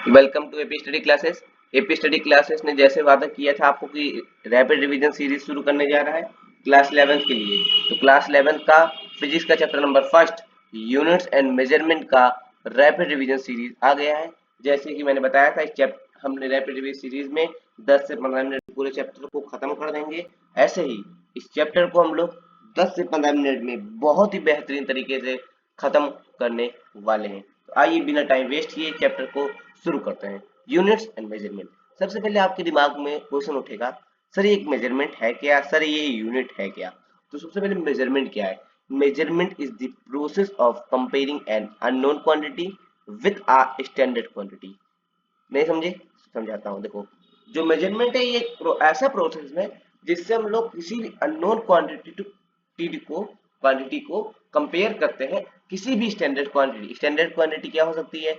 Welcome to AP study classes. AP study classes ने जैसे वादा किया था आपको कि रैपिड रिवीजन सीरीज शुरू करने जा रहा है क्लास 11 के लिए। तो क्लास 11 का फिजिक्स का chapter number first units and measurement का रैपिड रिवीजन सीरीज आ गया है। जैसे कि मैंने बताया था, इस चैप्टर हमने रैपिड रिवीजन सीरीज में 10 से 15 मिनट पूरे चैप्टर को खत्म कर देंगे। ऐसे ही इस चैप्टर को हम लोग 10 से 15 मिनट में बहुत ही बेहतरीन तरीके से खत्म करने वाले हैं। तो आइए बिना टाइम वेस्ट किए चैप्टर को शुरू करते हैं। Units and measurement. सबसे पहले आपके दिमाग में क्वेश्चन उठेगा, सर ये एक मेजरमेंट है क्या, सर ये यूनिट है क्या? तो सबसे पहले मेजरमेंट क्या है? Measurement is the process of comparing an unknown quantity with a standard quantity. नहीं समझे? समझाता हूँ। देखो, जो मेजरमेंट है ये ऐसा प्रोसेस है जिससे हम लोग किसी भी अननोन क्वांटिटी को कंपेयर करते हैं किसी भी स्टैंडर्ड क्वांटिटी। स्टैंडर्ड क्वांटिटी क्या हो सकती है?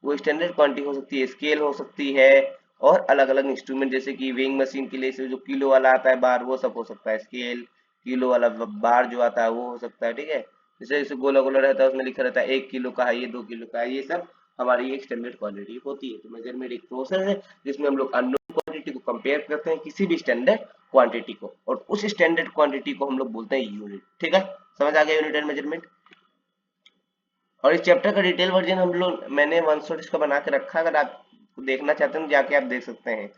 वो स्टैंडर्ड क्वांटिटी हो सकती है, स्केल हो सकती है, और अलग अलग इंस्ट्रूमेंट जैसे कि वेइंग मशीन के लिए से जो किलो वाला आता है बार, वो सब हो सकता है। स्केल, किलो वाला बार जो आता है वो हो सकता है। ठीक है, जैसे जैसे गोला गोला रहता है उसमें लिखा रहता है 1 किलो का है, ये 2 किलो का है, ये सब हमारी एक स्टैंडर्ड क्वांटिटी होती है। तो मेजरमेंट एक प्रोसेस है जिसमें हम लोग अननोन क्वांटिटी को कंपेयर करते हैं किसी भी स्टैंडर्ड क्वांटिटी को, और उस स्टैंडर्ड क्वांटिटी को हम लोग बोलते हैं यूनिट। ठीक है, समझ आ गया यूनिट एंड मेजरमेंट। और इस चैप्टर का डिटेल वर्जन हम लोग मैंने वन शॉट इसका बना के रखा है, अगर आप देखना चाहते हैं जाके आप देख सकते हैं।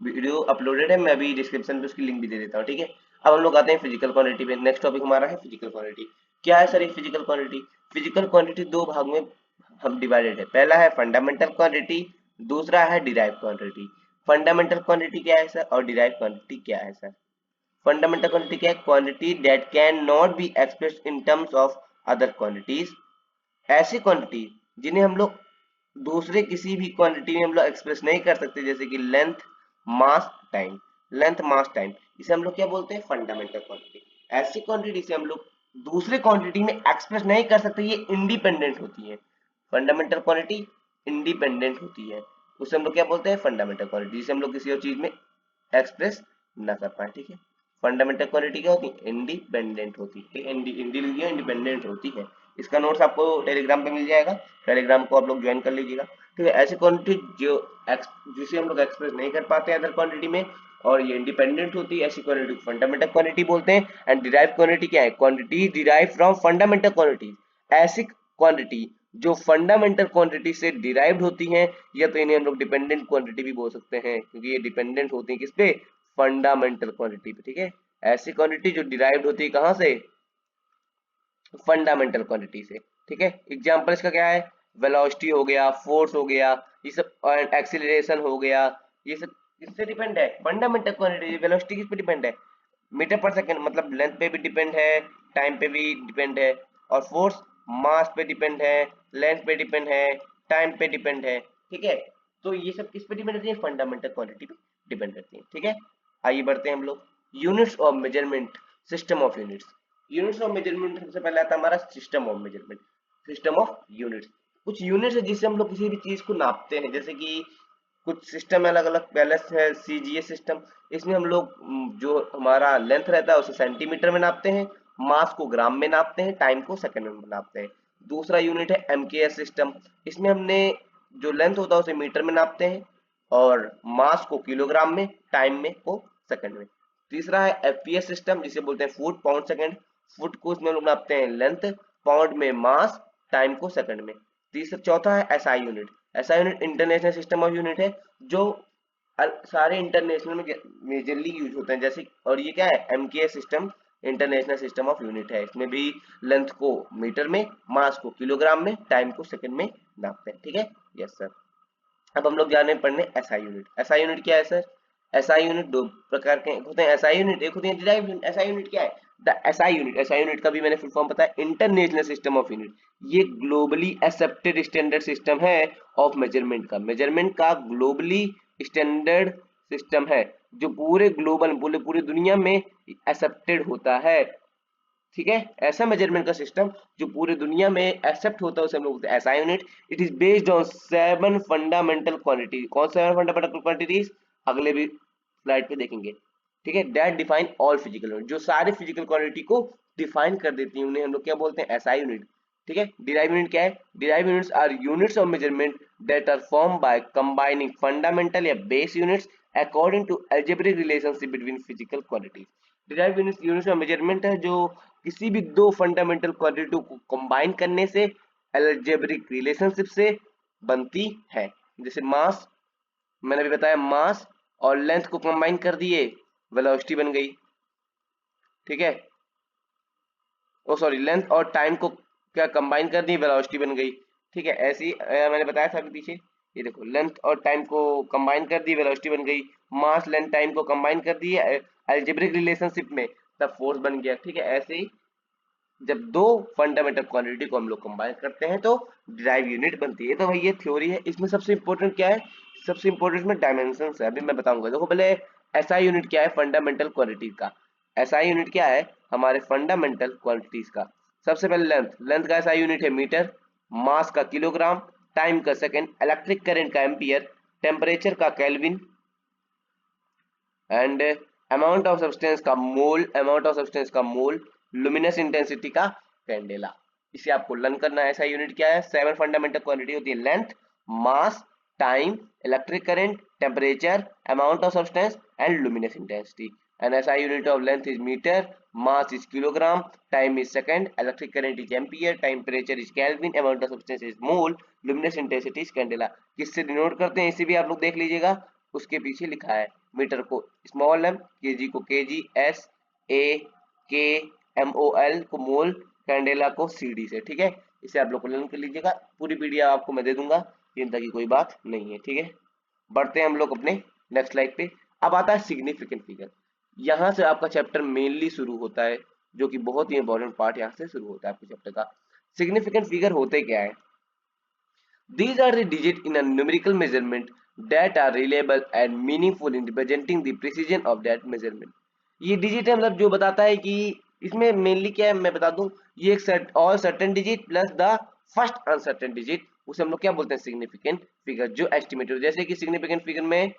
वीडियो अपलोडेड है, मैं अभी डिस्क्रिप्शन पे उसकी लिंक भी दे देता हूँ। ठीक है, अब हम लोग आते हैं फिजिकल क्वांटिटी पे। नेक्स्ट टॉपिक हमारा है फिजिकल क्वांटिटी। क्या है सर एक फिजिकल क्वांटिटी? फिजिकल क्वांटिटी दो भाग में हम डिवाइडेड है। पहला है फंडामेंटल क्वांटिटी, दूसरा है डिराइव क्वांटिटी। फंडामेंटल क्वांटिटी क्या है सर, और डिराइव क्वांटिटी क्या है सर? फंडामेंटल क्वांटिटी क्या है? Quantity that can not be expressed in terms of other quantities. ऐसी क्वांटिटी जिन्हें हम लोग दूसरे किसी भी क्वांटिटी में हम लोग एक्सप्रेस नहीं कर सकते, जैसे कि लेंथ, मास, टाइम। लेंथ, मास, टाइम, इसे हम लोग क्या बोलते हैं? Fundamental quantity. ऐसी क्वांटिटी से हम लोग दूसरे क्वांटिटी में एक्सप्रेस नहीं कर सकते, ये इंडिपेंडेंट होती है। फंडामेंटल क्वांटिटी इंडिपेंडेंट होती है, उसे हम लोग क्या बोलते हैं? फंडामेंटल क्वांटिटी, जिसे हम लोग किसी और चीज में एक्सप्रेस ना कर पाए। ठीक है, फंडामेंटल क्वांटिटी क्या होती है? इंडिपेंडेंट होती है। इंडिपेंडेंट होती है। इसका नोट्स आपको टेलीग्राम पे मिल जाएगा, टेलीग्राम को आप लोग ज्वाइन कर लीजिएगा। ठीक है, ऐसी क्वांटिटी जिसे हम लोग एक्सप्रेस नहीं कर पाते अदर क्वांटिटी में, और ये इंडिपेंडेंट होती है, ऐसी क्वांटिटी को फंडामेंटल क्वांटिटी बोलते हैं। एंड डिराइव क्वांटिटी क्या है? Quantity derive from fundamental quantity. ऐसी क्वांटिटी जो फंडामेंटल क्वांटिटी से डिराइव्ड होती हैं, या तो इन्हें हम लोग डिपेंडेंट क्वांटिटी भी बोल सकते हैं, क्योंकि ये डिपेंडेंट होती है किस पे? फंडामेंटल क्वांटिटी पे। ठीक है, ऐसी क्वांटिटी जो डिराइव्ड होती है कहाँ से? फंडामेंटल क्वांटिटी से। ठीक है, एग्जांपल इसका क्या है? वेलोसिटी हो गया, फोर्स हो गया, ये सब, और एक्सीलरेशन हो गया, ये सब किससे डिपेंड है? Fundamental quantity. वेलोसिटी किस पे डिपेंड है? मीटर पर सेकंड, मतलब लेंथ पे भी डिपेंड है, टाइम पे भी डिपेंड है। और फोर्स मास पे डिपेंड है, लेंथ पे डिपेंड है, टाइम पे डिपेंड है। ठीक है, तो ये सब किस पे डिपेंड करती है? फंडामेंटल क्वांटिटी पे डिपेंड करती है। ठीक है, आइए बढ़ते हैं हम लोग। Units of measurement, system of units. Units of measurement सबसे पहले आता है हमारा system of measurement. System of units, कुछ यूनिट्स है जिससे हम लोग किसी भी चीज को नापते हैं। जैसे कि कुछ सिस्टम अलग अलग, पहले है सीजीएस सिस्टम। इसमें हम लोग जो हमारा लेंथ रहता है उसे सेंटीमीटर में नापते हैं, मास को ग्राम में नापते हैं, टाइम को सेकंड में नापते हैं। दूसरा यूनिट है एमकेएस सिस्टम। इसमें हमने जो लेंथ होता है उसे मीटर में नापते हैं, और मास को किलोग्राम में, टाइम में को सेकंड में। तीसरा है एफपीएस सिस्टम, जिसे बोलते हैं फुट पाउंड सेकंड। फुट को इसमें हम लोग नापते हैं लेंथ, पाउंड में मास, टाइम को सेकंड में। तीसरा चौथा है SI unit. SI unit international system of unit है, जो सारे इंटरनेशनल में मेजरली यूज होते हैं। जैसे, और ये क्या है? MKS system, international system of unit है। इसमें भी लेंथ को मीटर में, मास को किलोग्राम में, टाइम को सेकंड में नापते हैं। ठीक है, यस सर। अब हम लोग जाने पढ़ने एसआई यूनिट। एसआई यूनिट क्या है सर? एसआई यूनिट दो प्रकार के होते हैं। एसआई यूनिट एक होती है डिराइव्ड यूनिट। एसआई यूनिट क्या है? The SI unit. SI unit का भी मैंने फुल फॉर्म बताया, इंटरनेशनल सिस्टम ऑफ यूनिट। ये ग्लोबली एक्सेप्टेड स्टैंडर्ड सिस्टम है ऑफ मेजरमेंट का। मेजरमेंट का ग्लोबली स्टैंडर्ड सिस्टम है, जो पूरे ग्लोबल, पूरी दुनिया में एक्सेप्टेड होता है। ठीक है, ऐसा मेजरमेंट का सिस्टम जो पूरे दुनिया में एक्सेप्ट होता है उसे हम लोग बोलते हैं SI unit. It is based on 7 fundamental quantity. कौन से फंडामेंटल क्वांटिटीज? अगले भी स्लाइड पे देखेंगे। ठीक है, that define all physical unit, जो सारे फिजिकल क्वांटिटी को डिफाइन कर देती है, उन्हें हम लोग क्या बोलते हैं? SI unit. ठीक है, डिराइव यूनिट क्या है? Derive units are units of measurement that are formed by combining fundamental या base units according to algebraic relationship between physical quantities. Derived units of measurement है जो किसी भी दो फंडामेंटल क्वांटिटी को कंबाइन करने से अलजेब्रिक रिलेशनशिप से बनती है। जैसे मास, मैंने अभी बताया, मास और लेंथ को कंबाइन कर दिए, वेलोसिटी बन गई। ठीक है, ओ सॉरी, लेंथ और टाइम को क्या कंबाइन कर दी, वेलोसिटी बन गई। ठीक है, ऐसे ही मैंने बताया था अभी पीछे, ये देखो, लेंथ और टाइम को कंबाइन कर दी, वेलोसिटी बन गई। मास लेंथ टाइम को कंबाइन कर दी अलजेब्रिक रिलेशनशिप में, तब फोर्स बन गया। ठीक है, ऐसे ही जब दो फंडामेंटल क्वांटिटी को हम लोग कंबाइन करते हैं तो डिराइव यूनिट बनती है। तो भाई ये थ्योरी है। इसमें सबसे इंपॉर्टेंट क्या है, सबसे इंपॉर्टेंट इसमें डायमेंशन है, अभी मैं बताऊंगा। देखो पहले एसआई यूनिट क्या है फंडामेंटल क्वांटिटी का। एसआई यूनिट क्या है हमारे फंडामेंटल क्वांटिटीज का। सबसे पहले लेंथ, लेंथ का एसआई यूनिट है मीटर, मास का किलोग्राम, टाइम का सेकेंड, इलेक्ट्रिक करंट का एम्पियर, टेम्परेचर का kelvin, and amount of substance का मोल, अमाउंट ऑफ सब्सटेंस का मोल, लुमिनस इंटेंसिटी का कैंडेला। इसे आपको लर्न करना है। ऐसा यूनिट क्या है, 7 फंडामेंटल क्वांटिटी होती है, length, mass, time, electric current, temperature, amount of substance and luminous intensity. And SI unit of length is meter, mass is kilogram, time is second, electric current is ampere, temperature is Kelvin, amount of substance is mole, luminous intensity is candela। किससे denote करते हैं इसे भी आप लोग देख लीजिएगा, उसके पीछे लिखा है। मीटर को स्मॉल एम, केजी को केजी, एस ए के एम ओ एल को मोल, कैंडेला को सीडी से। ठीक है, इसे आप लोग को लर्न कर लीजिएगा। पूरी पीडीएफ आपको मैं दे दूंगा, चिंता की कोई बात नहीं है। ठीक है, बढ़ते हैं हम लोग अपने नेक्स्ट स्लाइड पे। अब आता है सिग्निफिकेंट फिगर। यहाँ से आपका चैप्टर मेनली शुरू होता है, जो कि बहुत ही इंपॉर्टेंट पार्ट यहाँ से शुरू होता है आपके चैप्टर का। सिग्निफिकेंट फिगर होते क्या है? These are the digits in a numerical measurement that are reliable and meaningful in representing the precision of that measurement। ये डिजिट है मतलब जो बताता है कि इसमें मेनली क्या है मैं बता दूं, ये एक set all certain digit plus the first uncertain digit, उसे हम लोग क्या बोलते हैं, सिग्निफिकेंट फिगर, जो एस्टिमेटेड। जैसे कि सिग्निफिकेंट फिगर में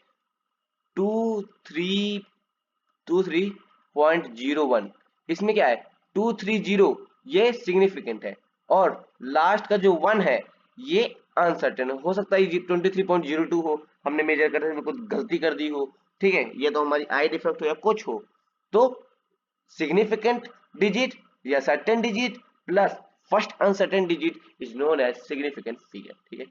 23.01, इसमें क्या है 230, ये सिग्निफिकेंट है, और लास्ट का जो 1 है ये अनसर्टेन हो सकता है 23.02 हो, हमने मेजर करते हुए कुछ गलती कर दी हो। ठीक है, ये तो हमारी आई डिफेक्ट हो या कुछ हो, तो सिग्निफिकेंट डिजिट या certain digit plus first uncertain digit is known as significant figure. ठीक है,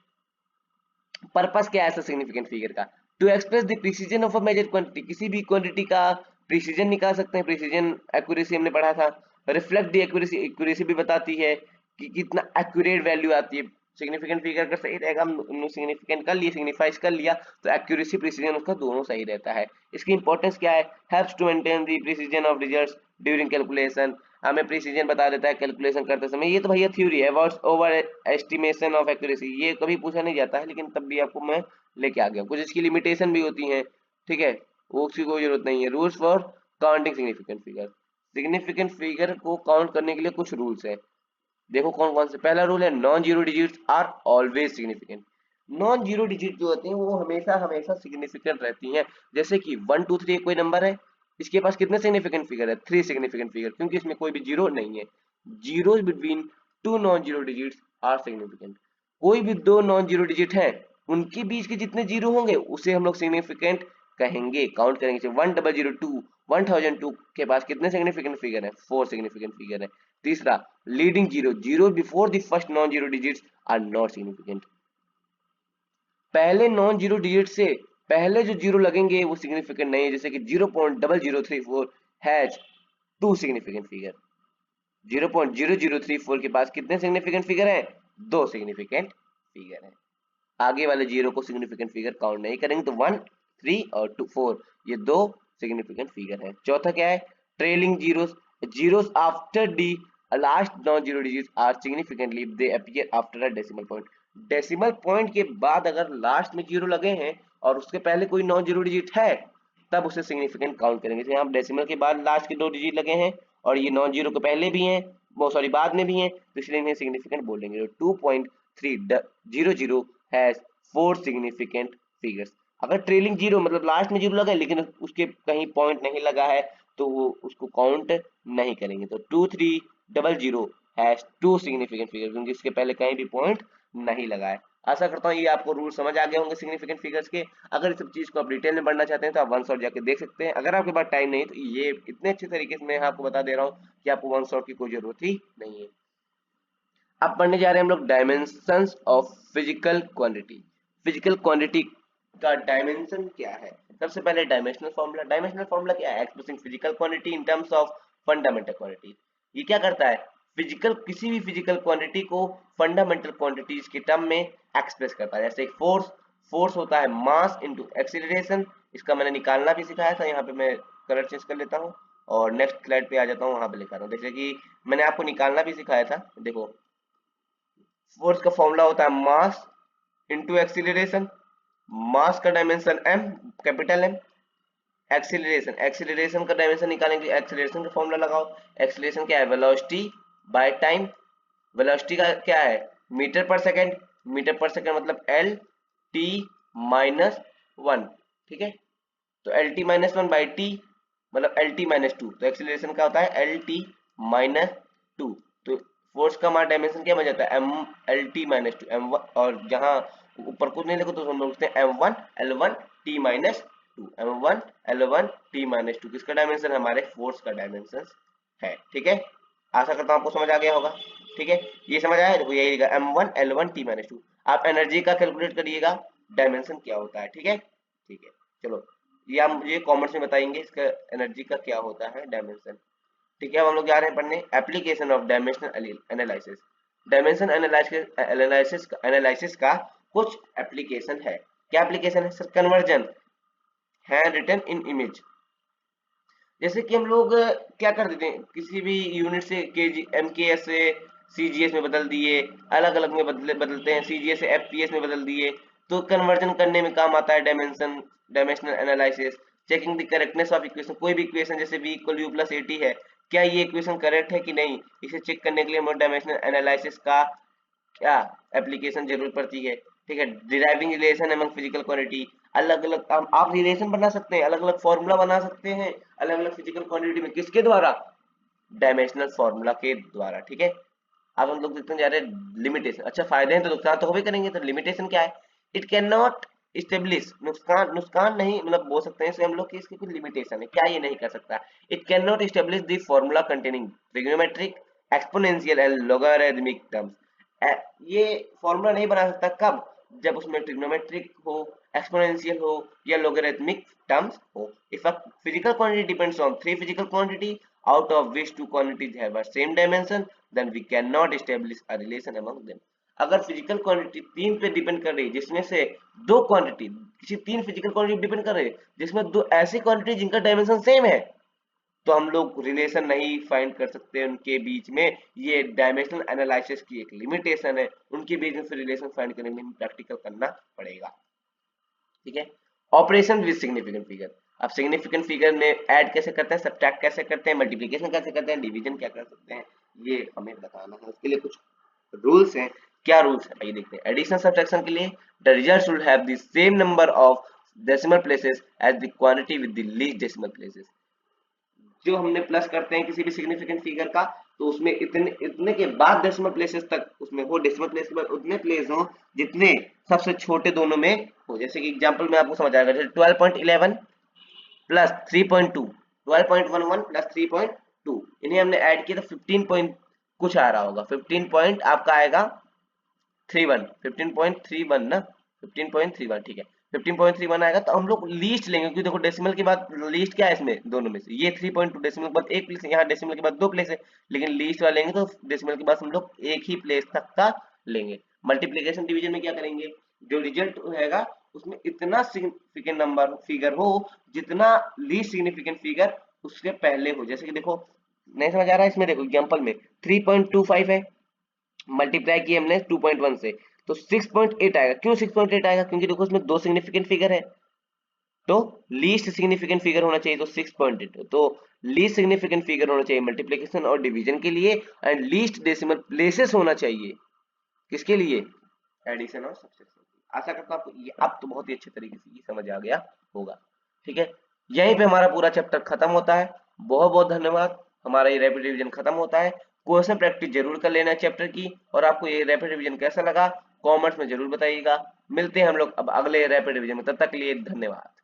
पर्पस क्या है ऐसा सिग्निफिकेंट फिगर का? To express the precision of a measure quantity, किसी भी क्वांटिटी का प्रिसीजन निकाल सकते हैं। प्रिसीजन एक्यूरेसी हमने पढ़ा था। रिफ्लेक्ट द एक्यूरेसी, एक्यूरेसी भी बताती है कि कितना एक्यूरेट वैल्यू आती है। सिग्निफिकेंट फिगर अगर सही रहेगा, हम सिग्निफिकेंट कर लिए, सिग्निफाइज कर लिया, तो एक्यूरेसी प्रिसीजन उसका दोनों सही रहता है। इसकी इंपॉर्टेंस क्या है? Helps to maintain the precision of results during calculation, हमें प्रिसीजन बता देता है कैलकुलेशन करते समय। ये तो भैया थ्योरी है, words over estimation of accuracy, ये कभी पूछा नहीं जाता है, लेकिन तब भी आपको मैं लेके आ गया। कुछ इसकी लिमिटेशन भी होती हैं, ठीक है, वो उसकी कोई जरूरत नहीं है। Rules for counting significant figure, significant figure को काउंट करने के लिए कुछ रूल्स है। देखो कौन कौन से। पहला रूल है non zero digits are always significant. Non zero digit जो होती हैं वो हमेशा हमेशा सिग्निफिकेंट रहती हैं। जैसे कि 1 2 3 कोई नंबर है, इसके पास कितने सिग्निफिकेंट फिगर है? 3 सिग्निफिकेंट फिगर, क्योंकि इसमें कोई भी जीरो नहीं है। Zeros between two non zero digits are significant. कोई भी दो नॉन जीरो डिजिट है, उनके बीच के जितने जीरो होंगे उसे हम लोग सिग्निफिकेंट कहेंगे, काउंट करेंगे। 1002 1002 के पास कितने सिग्निफिकेंट फिगर है? 4 सिग्निफिकेंट फिगर है। तीसरा, leading zero, zero before the first non zero digits are not significant. पहले नॉन जीरो डिजिट से पहले जो जीरो लगेंगे वो सिग्निफिकेंट नहीं है। जैसे कि 0.0034 हैज 2 सिग्निफिकेंट फिगर। 0.0034 के पास कितने सिग्निफिकेंट फिगर हैं? 2 सिग्निफिकेंट फिगर हैं। आगे वाले जीरो को सिग्निफिकेंट फिगर काउंट नहीं करेंगे, तो 1 3 और 2 4 ये 2 सिग्निफिकेंट फिगर हैं। चौथा क्या है? Trailing zeros, zeros after the last non zero digits are significantly if they appear after a decimal point. Decimal point के बाद अगर लास्ट में जीरो लगे हैं और उसके पहले कोई नॉन जीरो डिजिट है, तब उसे सिग्निफिकेंट काउंट करेंगे। जैसे यहाँ डेसिमल के बाद लास्ट के 2 डिजिट लगे हैं और ये नॉन जीरो के पहले भी हैं, वो सॉरी बाद में भी हैं, तो इसलिए इन्हें सिग्निफिकेंट बोलेंगे। 2.300 हैज 4 सिग्निफिकेंट फिगर्स। अगर ट्रेलिंग जीरो मतलब लास्ट में जीरो लगा है लेकिन उसके कहीं पॉइंट नहीं लगा है, तो वो उसको काउंट नहीं करेंगे। तो 2300 हैज 2 सिग्निफिकेंट फिगर, क्योंकि इसके पहले कहीं भी पॉइंट नहीं लगा है। आशा करता हूँ ये आपको रूल समझ आ गए होंगे सिग्निफिकेंट फिगर्स के। अगर इस सब चीज को आप डिटेल में पढ़ना चाहते हैं तो आप वन शॉट जाके देख सकते हैं। अगर आपके पास टाइम नहीं तो ये इतने अच्छे तरीके से मैं आपको बता दे रहा हूँ कि आपको वन शॉट की कोई जरूरत ही नहीं है। अब पढ़ने जा रहे हैं हम लोग dimensions of physical quantity. Physical quantity का डायमेंशन क्या है? सबसे पहले डायमेंशनल फॉर्मूला। डायमेंशनल फॉर्मूला क्या है? Expressing physical quantity in terms of fundamental quantity. ये क्या करता है? फिजिकल किसी भी फिजिकल क्वांटिटी को फंडामेंटल क्वांटिटीज के टर्म में एक्सप्रेस करता है। जैसे एक फोर्स, फोर्स होता है मास इनटू एक्सीलरेशन। इसका मैंने निकालना भी सिखाया था, यहाँ पे मैं कलर चेंज कर लेता हूँ और नेक्स्ट स्लाइड पे आ जाता हूँ, वहां पे लिखा था। जैसे कि मैंने आपको निकालना भी सिखाया था, देखो फोर्स का फॉर्मूला होता है मास इनटू एक्सीलरेशन। मास का dimension m, capital M। Acceleration, acceleration का डायमेंशन निकालने के लिए एक्सीलरेशन का फॉर्मूला लगाओ। एक्सीलरेशन क्या है? Velocity by time. वेलोसिटी का क्या है? Metre per second. Metre per second मतलब एल टी माइनस वन, ठीक है। तो L T minus one by T मतलब एल टी माइनस टू। तो एक्सीलरेशन का होता है एल टी माइनस टू। तो फोर्स का हमारा डायमेंशन क्या बन जाता है? M L T minus two M one. और जहां ऊपर कुछ नहीं लिखो तो हम लोग लिखते हैं M one L one T minus two. M one L one T minus two किसका डायमेंशन? हमारे फोर्स का डायमेंशन है, ठीक है। आशा करता हूँ आपको समझ आ गया होगा, ठीक है। ये समझ आया? देखो यही लिखा M one L one T minus two. आप एनर्जी का कैलकुलेट करिएगा, डायमेंशन क्या होता है, ठीक है। ठीक है, चलो ये आप मुझे कॉमर्स में बताएंगे इसका एनर्जी का क्या होता है डायमेंशन, ठीक है। अब हम लोग जा रहे हैं पढ़ने application of dimensional analysis. Dimension analysis का कुछ एप्लीकेशन है। क्या एप्लीकेशन है सर? कन्वर्जन है रिटन इन इमेज। जैसे कि हम लोग क्या कर देते हैं, किसी भी यूनिट से के जी एम के एस से सीजीएस में बदल दिए, अलग अलग में बदलते हैं, सीजीएस से एफपीएस में बदल दिए, तो कन्वर्जन करने में काम आता है dimensional analysis. Checking the correctness of equation. कोई भी इक्वेशन जैसे b equal you plus eighty है, क्या ये इक्वेशन करेक्ट है कि नहीं, इसे चेक करने के लिए हम डायमेंशनल एनालिसिस का क्या एप्लीकेशन जरूरत पड़ती है, ठीक है। Deriving relation among physical quantity. अलग अलग आप रिलेशन बना सकते हैं, अलग अलग फॉर्मूला बना सकते हैं अलग अलग फिजिकल क्वांटिटी में, किसके द्वारा? डायमेंशनल फॉर्मूला के द्वारा, ठीक है। अब हम लोग देखते हैं जा रहे हैं लिमिटेशन। अच्छा फायदे हैं तो नुकसान तो हो भी करेंगे, तो लिमिटेशन क्या है? It can not establish. नुकसान, नुकसान नहीं मतलब बोल सकते हैं इसे हम लोग कि इसकी कुछ लिमिटेशन है। क्या ये नहीं कर सकता? It can not establish the formula containing trigonometric exponential and logarithmic terms. ये फॉर्मूला नहीं बना सकता, कब? जब उसमें ट्रिग्नोमेट्रिक हो, एक्सपोनेंशियल हो या लॉगरिथमिक टर्म्स हो। If a physical quantity depends on three physical quantity out of which two quantities have a same dimension, then we cannot establish a relation among them. अगर फिजिकल क्वांटिटी तीन पे depend कर रही है, जिसमें से दो क्वांटिटी, किसी तीन फिजिकल क्वांटिटी डिपेंड कर रही है जिसमें दो ऐसी क्वांटिटी जिनका डायमेंशन सेम है, तो हम लोग रिलेशन नहीं फाइंड कर सकते उनके बीच में। ये डायमेंशनल एनालिसिस की एक लिमिटेशन है, उनके बीच में फिर रिलेशन फाइंड करने में प्रैक्टिकल करना पड़ेगा, ठीक है। Operation with significant figure. अब सिग्निफिकेंट फिगर में ऐड कैसे करते हैं, सब्ट्रैक्ट कैसे करते हैं, मल्टीप्लिकेशन कैसे करते हैं, डिवीजन क्या कर सकते हैं, ये हमें बताना है। उसके लिए कुछ रूल्स हैं। क्या रूल्स है आइए देखते हैं। एडिशन सब्ट्रैक्शन के लिए the result should have the same number of decimal places as the quantity with the least decimal places. जो हमने प्लस करते हैं किसी भी सिग्निफिकेंट फिगर का, तो उसमें इतने इतने के बाद डेसिमल प्लेसेस तक उसमें हो, डेसिमल प्लेस के बाद उतने प्लेस हो जितने सबसे छोटे दोनों में हो। जैसे कि एग्जांपल में आपको समझ आएगा, जैसे 12.11 प्लस 3.2, 12.11 प्लस 3.2, इन्हें हमने ऐड किया तो 15 पॉइंट कुछ आ रहा होगा, 15 पॉइंट आपका आएगा 31, 15.31 ना, 15.31, ठीक है। 15.31 आएगा तो हम लोग लीस्ट लेंगे, क्योंकि देखो डेसिमल के बाद लीस्ट क्या है इसमें दोनों में से, ये 3.2 डेसिमल के बाद एक प्लेस है, यहाँ डेसिमल के बाद दो प्लेस है, लेकिन लीस्ट वाला लेंगे तो डेसिमल के बाद हम लोग एक ही प्लेस तक का लेंगे। मल्टीप्लिकेशन डिवीजन में क्या करेंगे, जो रिजल्ट रहेगा उसमें इतना सिग्निफिकेंट नंबर फिगर हो जितना लीस्ट सिग्निफिकेंट फिगर उसके पहले हो। जैसे कि देखो नहीं समझ आ रहा है इसमें, देखो एग्जांपल में 3.25 है, मल्टीप्लाई किया हमने 2.1 से, तो 6.8 आएगा। क्यों 6.8 आएगा? क्योंकि देखो इसमें दो सिग्निफिकेंट फिगर है, तो लीस्ट सिग्निफिकेंट फिगर होना चाहिए, तो 6.8। तो लीस्ट सिग्निफिकेंट फिगर होना चाहिए मल्टीप्लिकेशन और डिवीजन के लिए, एंड लीस्ट डेसिमल प्लेसेस होना चाहिए किसके लिए? एडिशन और सब्ट्रैक्शन। आशा करता हूं आपको ये अब तो बहुत ही अच्छे तरीके से ये समझ आ गया होगा, ठीक है। यहीं पे हमारा पूरा चैप्टर खत्म होता है। बहुत बहुत धन्यवाद। हमारा ये रैपिड रिवीजन खत्म होता है। क्वेश्चन प्रैक्टिस जरूर कर लेना चैप्टर की, और आपको ये रैपिड रिवीजन कैसा लगा कॉमेंट्स में जरूर बताइएगा। मिलते हैं हम लोग अब अगले रैपिड रिवीजन में, तब तक के लिए धन्यवाद।